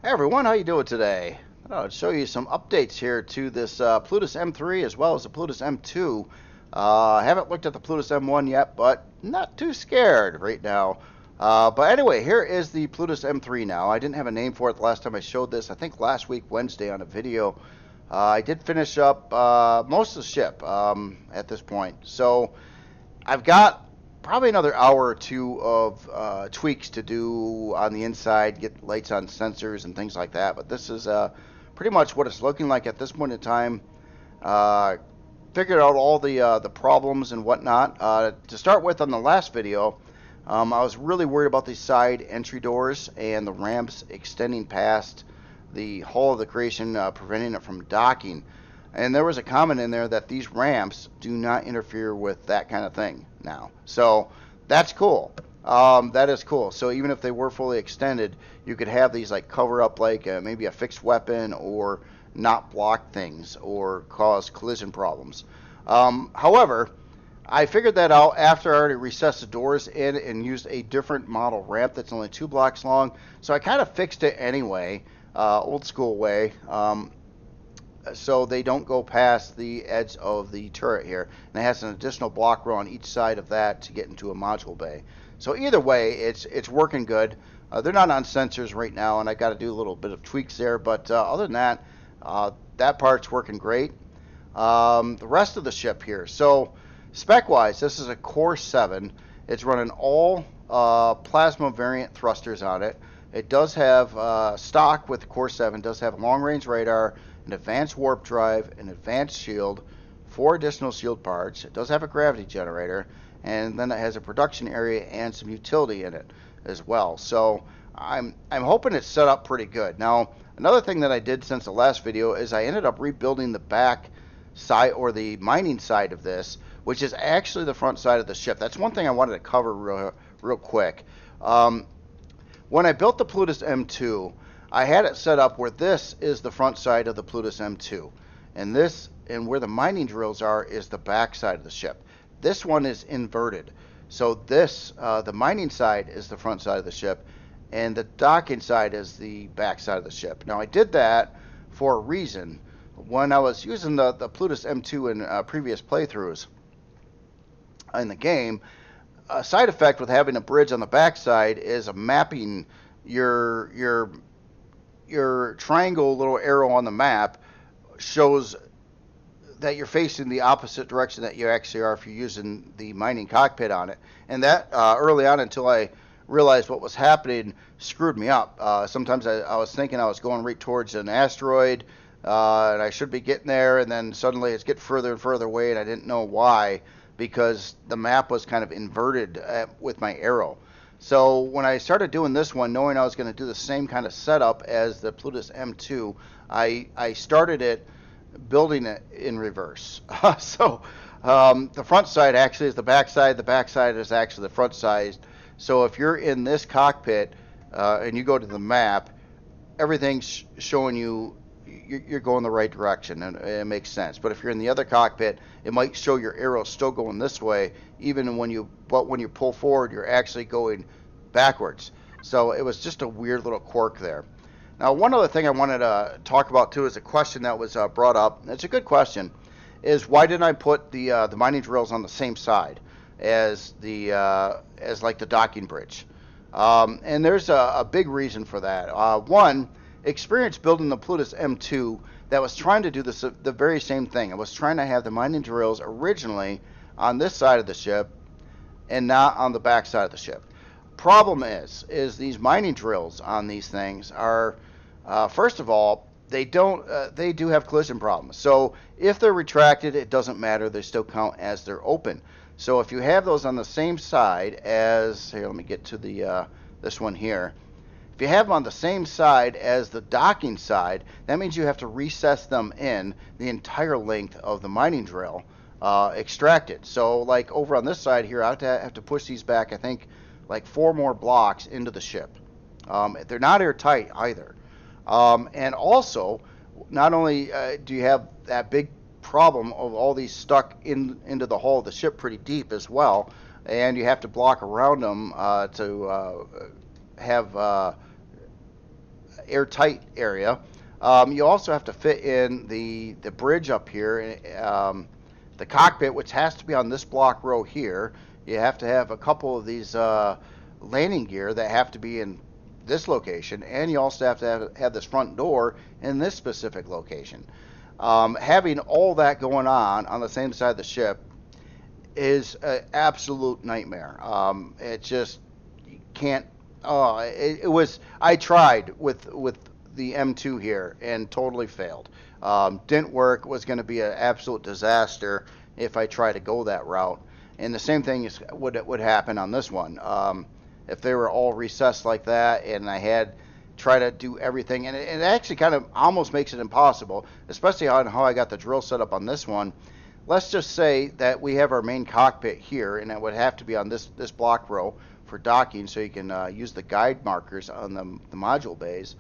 Hey everyone, how you doing today? I'll show you some updates here to this Plutus M3 as well as the Plutus M2. I haven't looked at the Plutus M1 yet, but not too scared right now. But anyway, here is the Plutus M3 now. I didn't have a name for it the last time I showed this. I think last week, Wednesday, on a video. I did finish up most of the ship at this point. So I've got probably another hour or two of tweaks to do on the inside, get lights on sensors and things like that. But this is pretty much what it's looking like at this point in time. Uh, Figured out all the problems and whatnot. To start with, on the last video, I was really worried about these side entry doors and the ramps extending past the hull of the creation, preventing it from docking. And there was a comment in there that these ramps do not interfere with that kind of thing now. So that's cool. That is cool. So even if they were fully extended, you could have these like cover up like maybe a fixed weapon or not block things or cause collision problems. However, I figured that out after I already recessed the doors in and used a different model ramp that's only 2 blocks long. So I kind of fixed it anyway, old school way. So they don't go past the edge of the turret here. And it has an additional block row on each side of that to get into a module bay. So either way, it's working good. They're not on sensors right now, and I got to do a little bit of tweaks there. But other than that, that part's working great. The rest of the ship here. So spec-wise, this is a Core 7. It's running all plasma variant thrusters on it. It does have stock with the Core 7. Does have long-range radar, an advanced warp drive, an advanced shield, 4 additional shield parts. It does have a gravity generator, and then it has a production area and some utility in it as well. So I'm hoping it's set up pretty good. Now, another thing that I did since the last video is I ended up rebuilding the back side, or the mining side of this, which is actually the front side of the ship. That's one thing I wanted to cover real quick. When I built the Plutus M2, I had it set up where this is the front side of the Plutus M2, and this, and where the mining drills are, is the back side of the ship. This one is inverted. So this, the mining side is the front side of the ship, and the docking side is the back side of the ship. Now I did that for a reason. When I was using the Plutus M2 in previous playthroughs in the game, a side effect with having a bridge on the back side is mapping your triangle little arrow on the map shows that you're facing the opposite direction that you actually are if you're using the mining cockpit on it. And that early on, until I realized what was happening, screwed me up. Sometimes I was thinking I was going right towards an asteroid, and I should be getting there, and then suddenly it's getting further and further away, and I didn't know why, because the map was kind of inverted with my arrow. So when I started doing this one, knowing I was going to do the same kind of setup as the Plutus M2, I started it building it in reverse. So the front side actually is the back side is actually the front side. So if you're in this cockpit and you go to the map, everything's showing you you're going the right direction, and it makes sense. But if you're in the other cockpit, it might show your arrow still going this way, even when you pull forward, you're actually going backwards. So it was just a weird little quirk there. Now, one other thing I wanted to talk about too is a question that was brought up. And it's a good question. Is why didn't I put the mining drills on the same side as like the docking bridge? And there's a big reason for that. One, experience building the Plutus M2 that was trying to do the very same thing. It was trying to have the mining drills originally on this side of the ship and not on the back side of the ship. Problem is these mining drills on these things are, first of all, they do have collision problems. So if they're retracted, it doesn't matter. They still count as they're open. So if you have those on the same side as, here, let me get to the this one here. If you have them on the same side as the docking side, that means you have to recess them in the entire length of the mining drill, extracted. So like over on this side here, I have to push these back, I think, like 4 more blocks into the ship. They're not airtight either. And also, not only do you have that big problem of all these stuck into the hull of the ship pretty deep as well, and you have to block around them to have airtight area. You also have to fit in the bridge up here, the cockpit, which has to be on this block row here. You have to have a couple of these landing gear that have to be in this location, and you also have to have this front door in this specific location. Having all that going on the same side of the ship is an absolute nightmare. It just, you can't. It was. I tried with the M2 here and totally failed. Didn't work. Was going to be an absolute disaster if I tried to go that route. And the same thing would happen on this one. If they were all recessed like that, and I had try to do everything, and it actually kind of almost makes it impossible, especially on how I got the drill set up on this one. Let's just say that we have our main cockpit here, and it would have to be on this block row for docking, so you can use the guide markers on the module bays.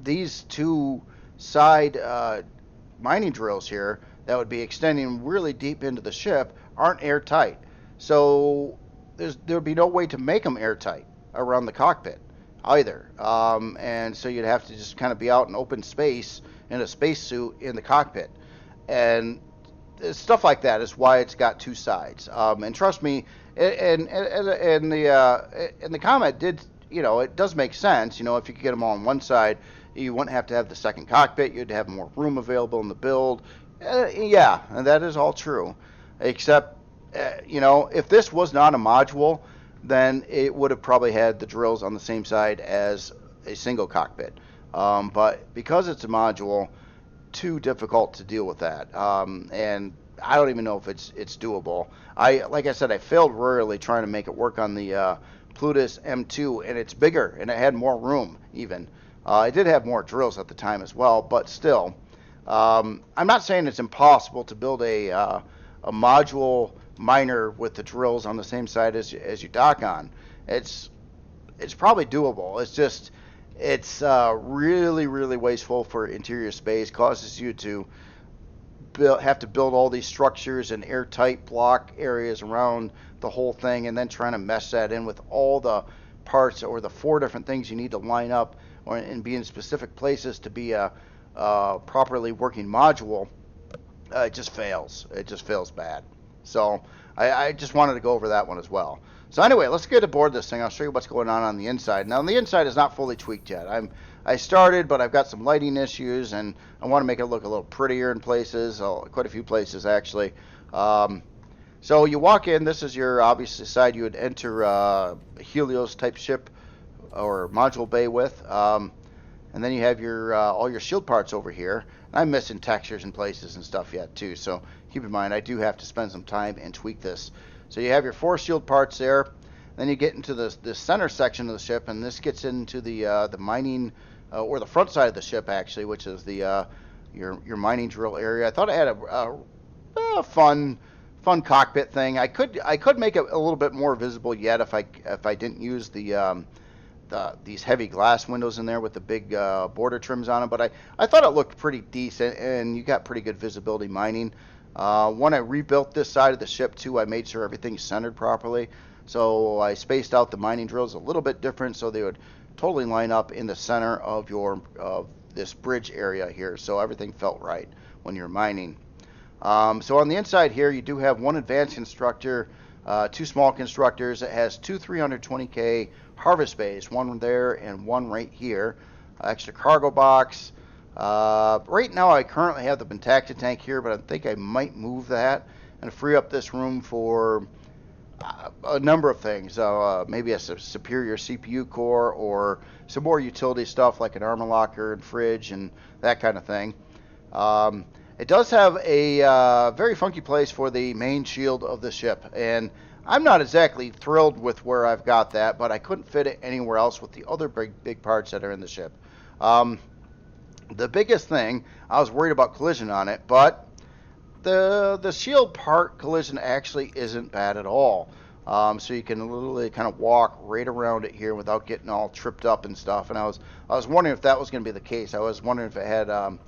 These two side mining drills here that would be extending really deep into the ship aren't airtight. So there would be no way to make them airtight around the cockpit either. And so you'd have to just kind of be out in open space in a spacesuit in the cockpit. And stuff like that is why it's got two sides. And trust me, and the comment did, it does make sense. If you could get them all on one side, you wouldn't have to have the second cockpit. You'd have more room available in the build. Yeah, and that is all true. Except, if this was not a module, then it would have probably had the drills on the same side as a single cockpit. But because it's a module, too difficult to deal with that. And I don't even know if it's doable. Like I said, I failed royally trying to make it work on the Plutus M2, and it's bigger, and it had more room even. I did have more drills at the time as well, but still. I'm not saying it's impossible to build a module miner with the drills on the same side as you dock on. It's probably doable. It's just, it's really, really wasteful for interior space. Causes you to have to build all these structures and airtight block areas around the whole thing, and then trying to mesh that in with all the parts or the 4 different things you need to line up and be in specific places to be a properly working module. It just fails. It just fails bad. So I just wanted to go over that one as well. So anyway, let's get aboard this thing. I'll show you what's going on the inside. Now, the inside is not fully tweaked yet. I started, but I've got some lighting issues, and I want to make it look a little prettier in places, quite a few places actually. So you walk in. This is your obviously side you would enter a Helios type ship or module bay with. And then you have your all your shield parts over here. And I'm missing textures and places and stuff yet too. So keep in mind, I do have to spend some time and tweak this. So you have your 4 shield parts there. Then you get into the center section of the ship, and this gets into the mining or the front side of the ship actually, which is the your mining drill area. I thought I had a fun cockpit thing. I could make it a little bit more visible yet if I didn't use these heavy glass windows in there with the big border trims on them, but I thought it looked pretty decent, and you got pretty good visibility mining. When I rebuilt this side of the ship too, I made sure everything's centered properly. So I spaced out the mining drills a little bit different so they would totally line up in the center of this bridge area here, so everything felt right when you're mining. So on the inside here, you do have 1 advanced constructor, 2 small constructors. It has 2 320K harvest bays, 1 there and 1 right here. Extra cargo box. Right now I currently have the Pentacta tank here, but I think I might move that and free up this room for a number of things. Maybe a superior CPU core or some more utility stuff like an armor locker and fridge and that kind of thing. It does have a very funky place for the main shield of the ship, and I'm not exactly thrilled with where I've got that, but I couldn't fit it anywhere else with the other big parts that are in the ship. The biggest thing, I was worried about collision on it, but the shield part collision actually isn't bad at all. So you can literally kind of walk right around it here without getting all tripped up and stuff. And I was wondering if that was going to be the case. I was wondering if it had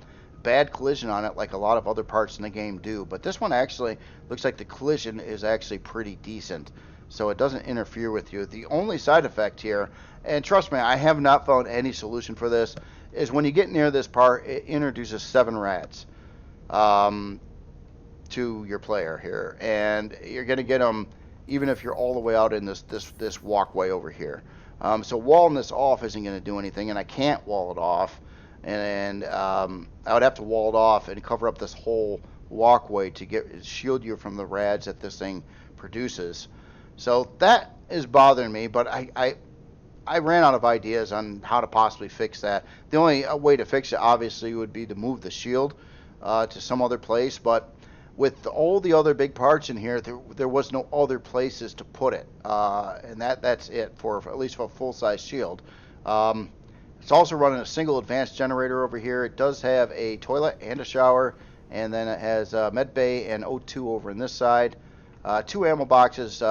bad collision on it like a lot of other parts in the game do. But this one actually looks like the collision is actually pretty decent. so it doesn't interfere with you. The only side effect here, and trust me, I have not found any solution for this, is when you get near this part, it introduces 7 rads to your player here, and you're going to get them even if you're all the way out in this walkway over here. So walling this off isn't going to do anything, and I can't wall it off, and I would have to wall it off and cover up this whole walkway to shield you from the rads that this thing produces. So that is bothering me, but I ran out of ideas on how to possibly fix that. The only way to fix it obviously would be to move the shield to some other place, but with all the other big parts in here, there was no other places to put it, and that's it for at least for a full-size shield. It's also running a single advanced generator over here. It does have a toilet and a shower, and then it has med bay and O2 over in this side. 2 ammo boxes, they're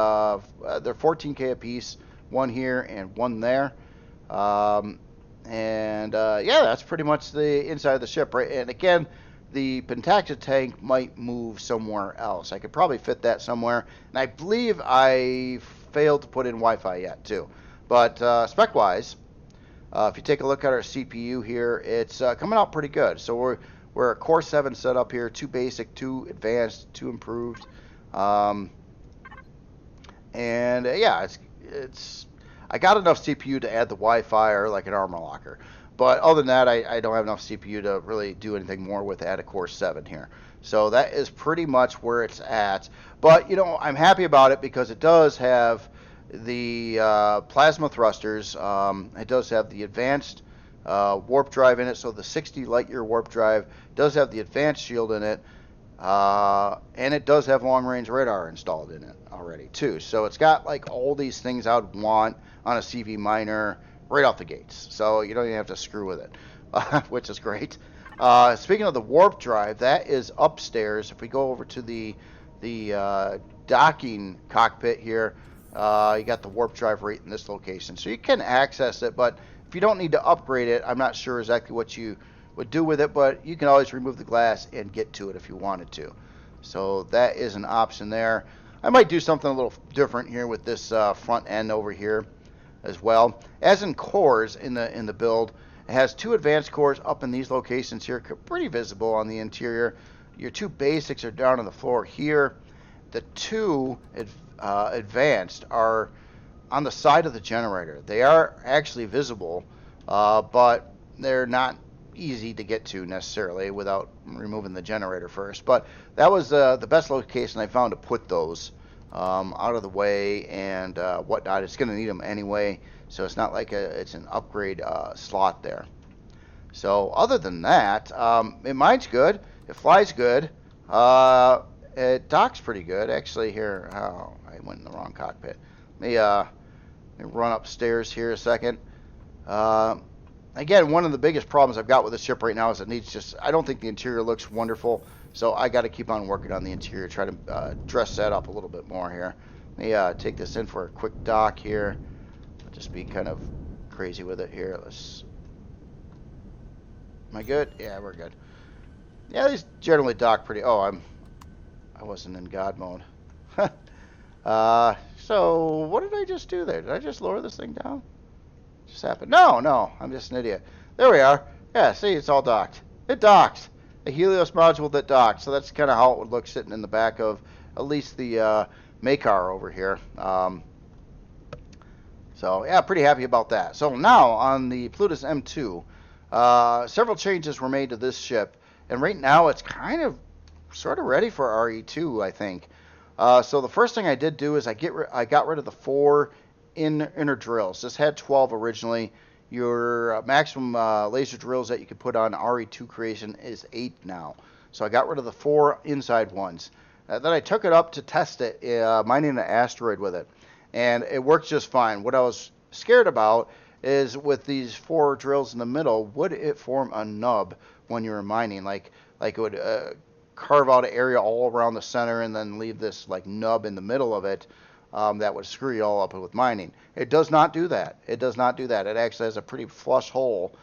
14K apiece, 1 here and 1 there. Yeah, that's pretty much the inside of the ship, right? And again, the Pentacta tank might move somewhere else. I could probably fit that somewhere, and I believe I failed to put in Wi-Fi yet too. But spec-wise, if you take a look at our CPU here, it's coming out pretty good. So we're a Core 7 setup here, 2 basic, 2 advanced, 2 improved, and yeah, it's I got enough CPU to add the Wi-Fi or like an armor locker. But other than that, I don't have enough CPU to really do anything more with at a Core 7 here. So that is pretty much where it's at. But, you know, I'm happy about it because it does have the plasma thrusters. It does have the advanced warp drive in it. So the 60 light year warp drive does have the advanced shield in it. And it does have long range radar installed in it already too. So it's got like all these things I would want on a CV miner right off the gates, so you don't even have to screw with it, which is great. Speaking of the warp drive, that is upstairs. If we go over to the docking cockpit here, you got the warp drive right in this location, so you can access it, but if you don't need to upgrade it, I'm not sure exactly what you would do with it, but you can always remove the glass and get to it if you wanted to. So that is an option there. I might do something a little different here with this front end over here as well. As in cores in the build, it has 2 advanced cores up in these locations here, pretty visible on the interior. Your 2 basics are down on the floor here. The 2 advanced are on the side of the generator. They are actually visible, but they're not easy to get to necessarily without removing the generator first. But that was the best location I found to put those out of the way and whatnot. It's going to need them anyway, so it's not like it's an upgrade slot there. So other than that, mine's good. It flies good. It docks pretty good. Actually, here, oh, I went in the wrong cockpit. Let me run upstairs here a second. Again, one of the biggest problems I've got with this ship right now is it needs I don't think the interior looks wonderful, so I got to keep on working on the interior, try to dress that up a little bit more here. Let me take this in for a quick dock here. I'll just be kind of crazy with it here. Am I good? Yeah, we're good. Yeah, these generally dock pretty. Oh, I wasn't in God mode. So what did I just do there? Did I just lower this thing down? Just happened. No, I'm just an idiot. There we are. Yeah, see, it's all docked. It docks. A Helios module that docks. So that's kind of how it would look sitting in the back of at least the Macar over here. So yeah, pretty happy about that. So now on the Plutus M2, several changes were made to this ship, and right now it's kind of sort of ready for RE2, I think. So the first thing I did do is I got rid of the 4 inner drills. This had 12 originally. Your maximum laser drills that you could put on RE2 creation is 8 now. So I got rid of the 4 inside ones. Then I took it up to test it, mining an asteroid with it, and it worked just fine. What I was scared about is with these 4 drills in the middle, would it form a nub when you were mining? Like it would carve out an area all around the center and then leave this like nub in the middle of it. That would screw you all up with mining. It does not do that. It does not do that. It actually has a pretty flush hole,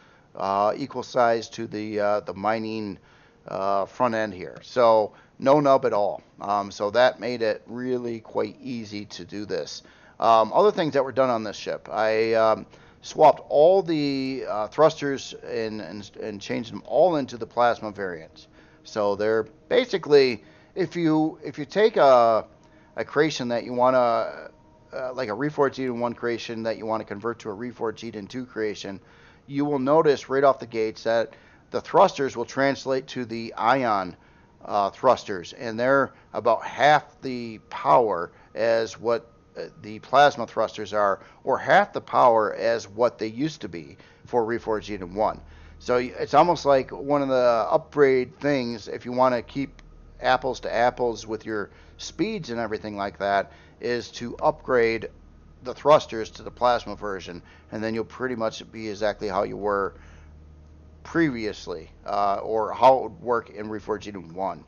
equal size to the mining front end here. So no nub at all. So that made it really quite easy to do this. Other things that were done on this ship, I swapped all the thrusters and changed them all into the plasma variants. So they're basically, if you take a creation that you want to, like a Reforged Eden 1 creation that you want to convert to a Reforged Eden 2 creation, you will notice right off the gates that the thrusters will translate to the ion thrusters, and they're about half the power as what the plasma thrusters are, or half the power as what they used to be for Reforged Eden 1. So it's almost like one of the upgrade things, if you want to keep apples to apples with your speeds and everything like that, is to upgrade the thrusters to the plasma version, and then you'll pretty much be exactly how you were previously, or how it would work in Reforged Eden 1.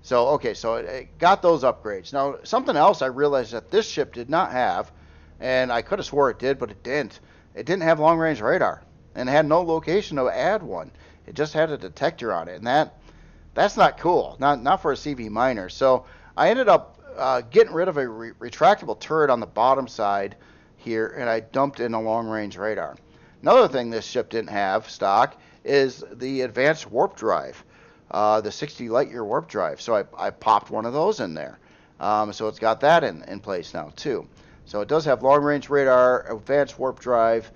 So, okay, so it got those upgrades. Now, something else I realized that this ship did not have, and I could have swore it did, but it didn't. It didn't have long-range radar, and it had no location to add one. It just had a detector on it, and that's not cool, not for a CV miner. So I ended up getting rid of a retractable turret on the bottom side here, and I dumped in a long-range radar. Another thing this ship didn't have stock is the advanced warp drive, the 60 light year warp drive. So I popped one of those in there. So it's got that in place now too. So it does have long range radar, advanced warp drive,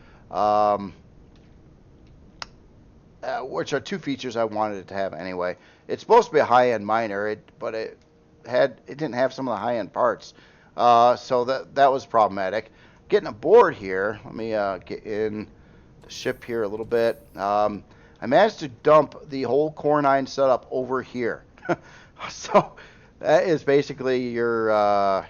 which are two features I wanted it to have anyway. It's supposed to be a high end miner, but it didn't have some of the high end parts. So that was problematic. Getting aboard here, let me get in the ship here a little bit. I managed to dump the whole Core 9 setup over here. So that is basically your,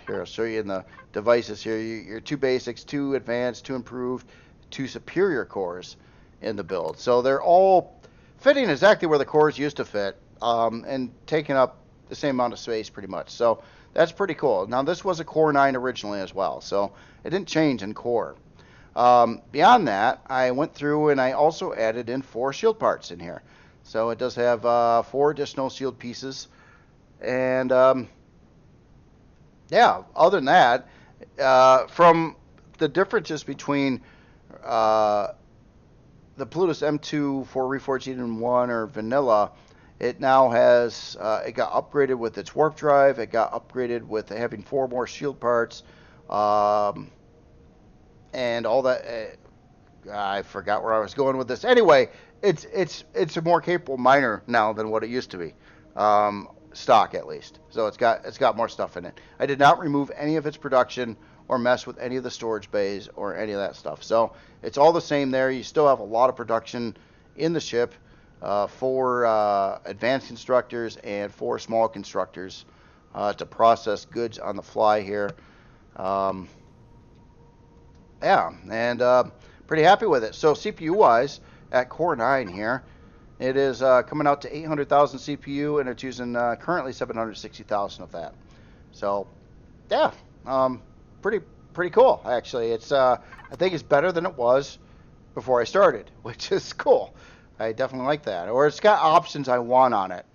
here I'll show you in the devices here, your two basics, two advanced, two improved, two superior cores in the build. So they're all fitting exactly where the cores used to fit, and taking up the same amount of space pretty much. So that's pretty cool. Now this was a Core 9 originally as well, so it didn't change in core. Beyond that, I went through and I also added in 4 shield parts in here. So it does have 4 additional shield pieces. And yeah, other than that, from the differences between the Plutus M2 for Reforged Eden 1 or Vanilla, it now has, it got upgraded with its warp drive, it got upgraded with having 4 more shield parts, and all that. I forgot where I was going with this. Anyway, it's a more capable miner now than what it used to be, stock at least. So it's got more stuff in it. I did not remove any of its production or mess with any of the storage bays or any of that stuff. So it's all the same there. You still have a lot of production in the ship, for advanced constructors and for small constructors to process goods on the fly here. Yeah, and pretty happy with it. So CPU-wise, at Core 9 here, it is coming out to 800,000 CPU, and it's using currently 760,000 of that. So, yeah, pretty cool, actually. It's I think it's better than it was before I started, which is cool. I definitely like that. Or it's got options I want on it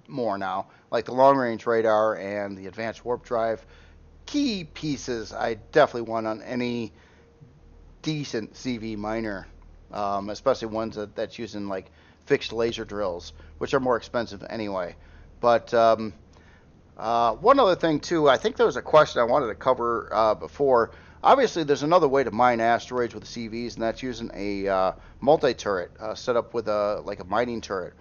more now, like the long-range radar and the advanced warp drive. Key pieces I definitely want on any decent CV miner, especially ones that's using like fixed laser drills, which are more expensive anyway. But one other thing too, I think there was a question I wanted to cover before. Obviously, there's another way to mine asteroids with CVs, and that's using a multi-turret set up with like a mining turret.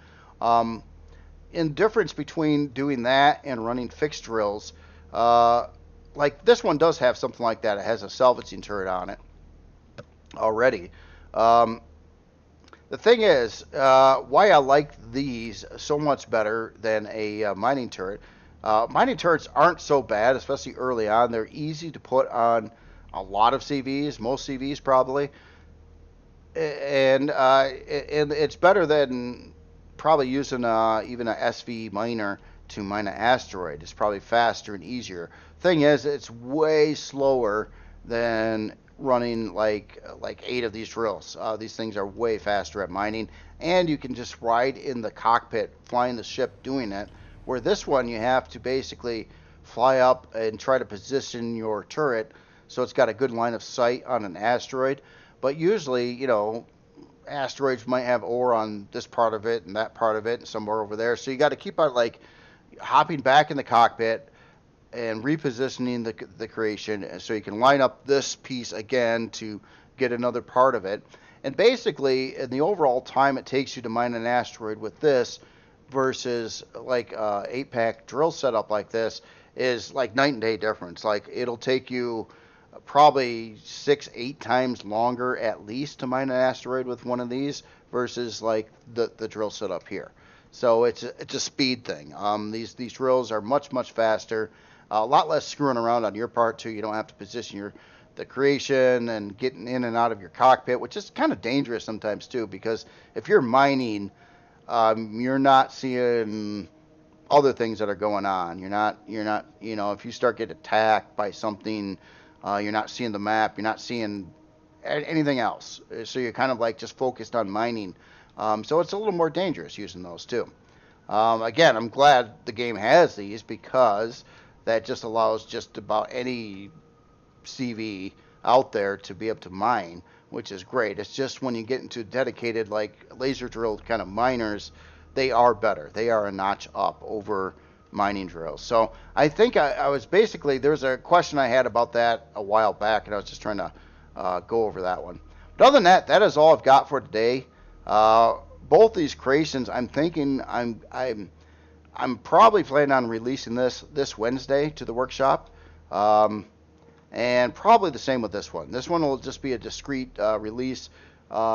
In difference between doing that and running fixed drills, like this one does have something like that. It has a salvaging turret on it already. The thing is, why I like these so much better than a mining turret. Mining turrets aren't so bad, especially early on. They're easy to put on a lot of CVs, most CVs probably, and it's better than probably using even a SV miner to mine an asteroid. It's probably faster and easier. Thing is, it's way slower than running like 8 of these drills. These things are way faster at mining, and you can just ride in the cockpit, flying the ship, doing it where this one you have to basically fly up and try to position your turret so it's got a good line of sight on an asteroid. But usually, you know, asteroids might have ore on this part of it and that part of it and somewhere over there. So you got to keep on like hopping back in the cockpit and repositioning the creation so you can line up this piece again to get another part of it. And basically, in the overall time it takes you to mine an asteroid with this versus like 8-pack drill setup like this is like night and day difference. Like it'll take you probably 6-8 times longer at least to mine an asteroid with one of these versus like the drill setup here. So it's a speed thing. These drills are much faster, a lot less screwing around on your part too. You don't have to position the creation and getting in and out of your cockpit, which is kind of dangerous sometimes too, because if you're mining, you're not seeing other things that are going on. You're not, you know, if you start getting attacked by something, you're not seeing the map, you're not seeing anything else. So you're kind of like just focused on mining. So it's a little more dangerous using those too. Again, I'm glad the game has these because that just allows just about any CV out there to be able to mine, which is great. It's just when you get into dedicated like laser drilled kind of miners, they are better. They are a notch up over mining drills. So I think I was basically, there was a question I had about that a while back, and I was just trying to go over that one. But other than that, that is all I've got for today. Both these creations, I'm thinking I'm probably planning on releasing this Wednesday to the workshop. And probably the same with this one. This one will just be a discrete release,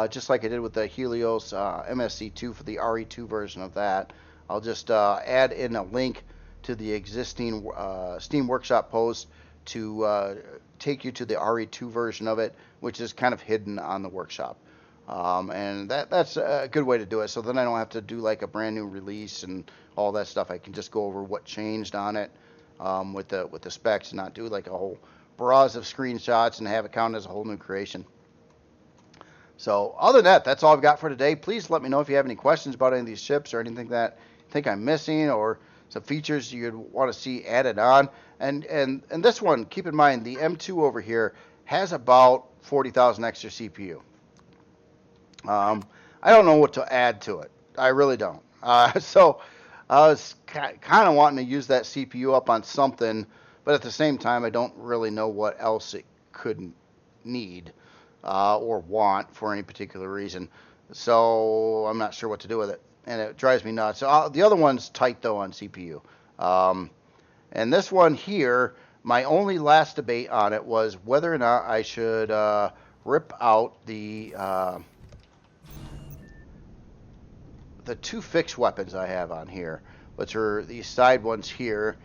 just like I did with the Helios MSC2 for the RE2 version of that. I'll just add in a link to the existing Steam Workshop post to take you to the RE2 version of it, which is kind of hidden on the workshop. And that's a good way to do it. So then I don't have to do like a brand new release and all that stuff. I can just go over what changed on it with the specs and not do like a whole barrage of screenshots and have it count as a whole new creation. So other than that, that's all I've got for today. Please let me know if you have any questions about any of these ships or anything that you think I'm missing or some features you'd want to see added on. And this one, keep in mind, the M2 over here has about 40,000 extra CPU. I don't know what to add to it. I really don't. So I was kind of wanting to use that CPU up on something, but at the same time, I don't really know what else it could need or want for any particular reason. So I'm not sure what to do with it, and it drives me nuts. So the other one's tight, though, on CPU. And this one here, my only last debate on it was whether or not I should rip out the 2 fixed weapons I have on here, which are these side ones here,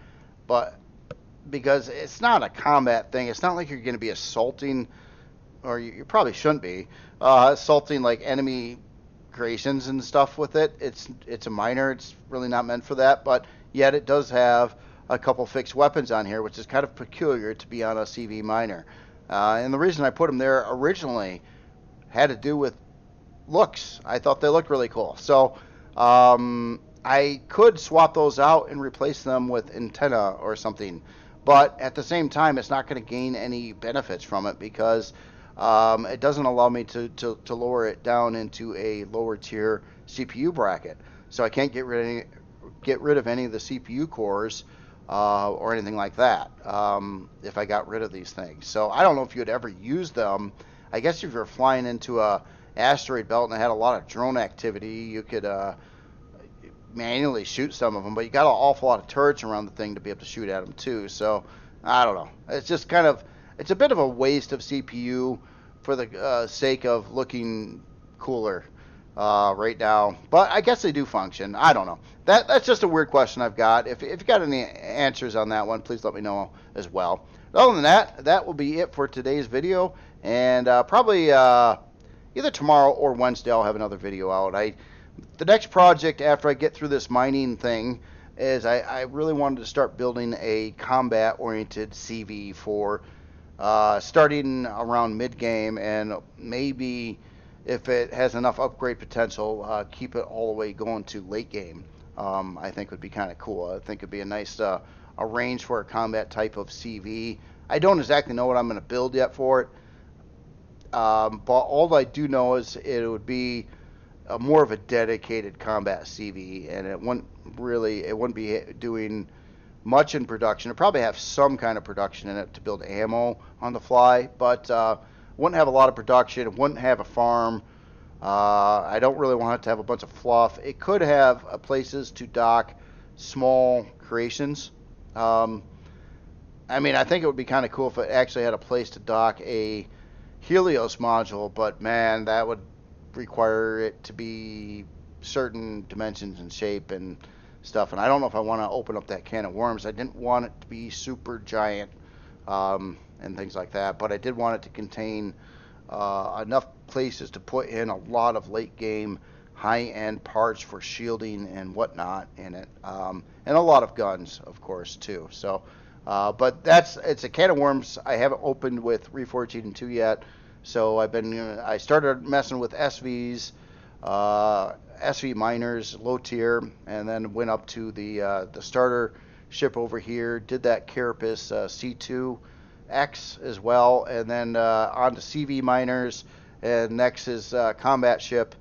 but because it's not a combat thing, it's not like you're going to be assaulting, or you probably shouldn't be assaulting like enemy creations and stuff with it. It's a miner. It's really not meant for that, but yet it does have a couple fixed weapons on here, which is kind of peculiar to be on a CV miner. And the reason I put them there originally had to do with looks. I thought they looked really cool. So I could swap those out and replace them with antenna or something. But at the same time, it's not going to gain any benefits from it because it doesn't allow me to lower it down into a lower tier CPU bracket. So I can't get rid of any of the CPU cores or anything like that if I got rid of these things. So I don't know if you'd ever use them. I guess if you're flying into a asteroid belt and it had a lot of drone activity, you could manually shoot some of them, but you got an awful lot of turrets around the thing to be able to shoot at them too. So I don't know. It's just kind of, it's a bit of a waste of CPU for the sake of looking cooler right now. But I guess they do function. I don't know. That's just a weird question I've got. If you got any answers on that one, please let me know as well. Other than that, that will be it for today's video. And probably either tomorrow or Wednesday I'll have another video out. The next project after I get through this mining thing is I really wanted to start building a combat-oriented CV for starting around mid-game, and maybe if it has enough upgrade potential, keep it all the way going to late game. I think would be kind of cool. I think it'd be a nice arrange for a combat type of CV. I don't exactly know what I'm going to build yet for it, but all I do know is it would be more of a dedicated combat CV, and it wouldn't be doing much in production. It'd probably have some kind of production in it to build ammo on the fly, but wouldn't have a lot of production. It wouldn't have a farm. I don't really want it to have a bunch of fluff. It could have places to dock small creations. Um, I mean, I think it would be kind of cool if it actually had a place to dock a Helios module, but man, that would require it to be certain dimensions and shape and stuff. And I don't know if I want to open up that can of worms. I didn't want it to be super giant and things like that, but I did want it to contain enough places to put in a lot of late game high-end parts for shielding and whatnot in it, and a lot of guns, of course, too. So, but it's a can of worms I haven't opened with Reforged Eden 2 yet. So I started messing with SVs, SV miners, low tier, and then went up to the starter ship over here. Did that Carapace C2X as well, and then on to CV miners, and next is combat ship,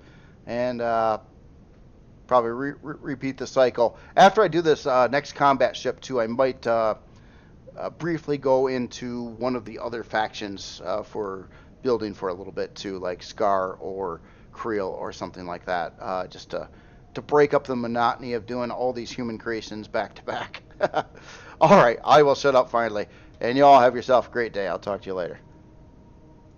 and probably repeat the cycle. After I do this next combat ship too, I might briefly go into one of the other factions for building for a little bit too, like Scar or Creel or something like that, just to break up the monotony of doing all these human creations back to back. All right, I will shut up finally, and you all have yourself a great day. I'll talk to you later.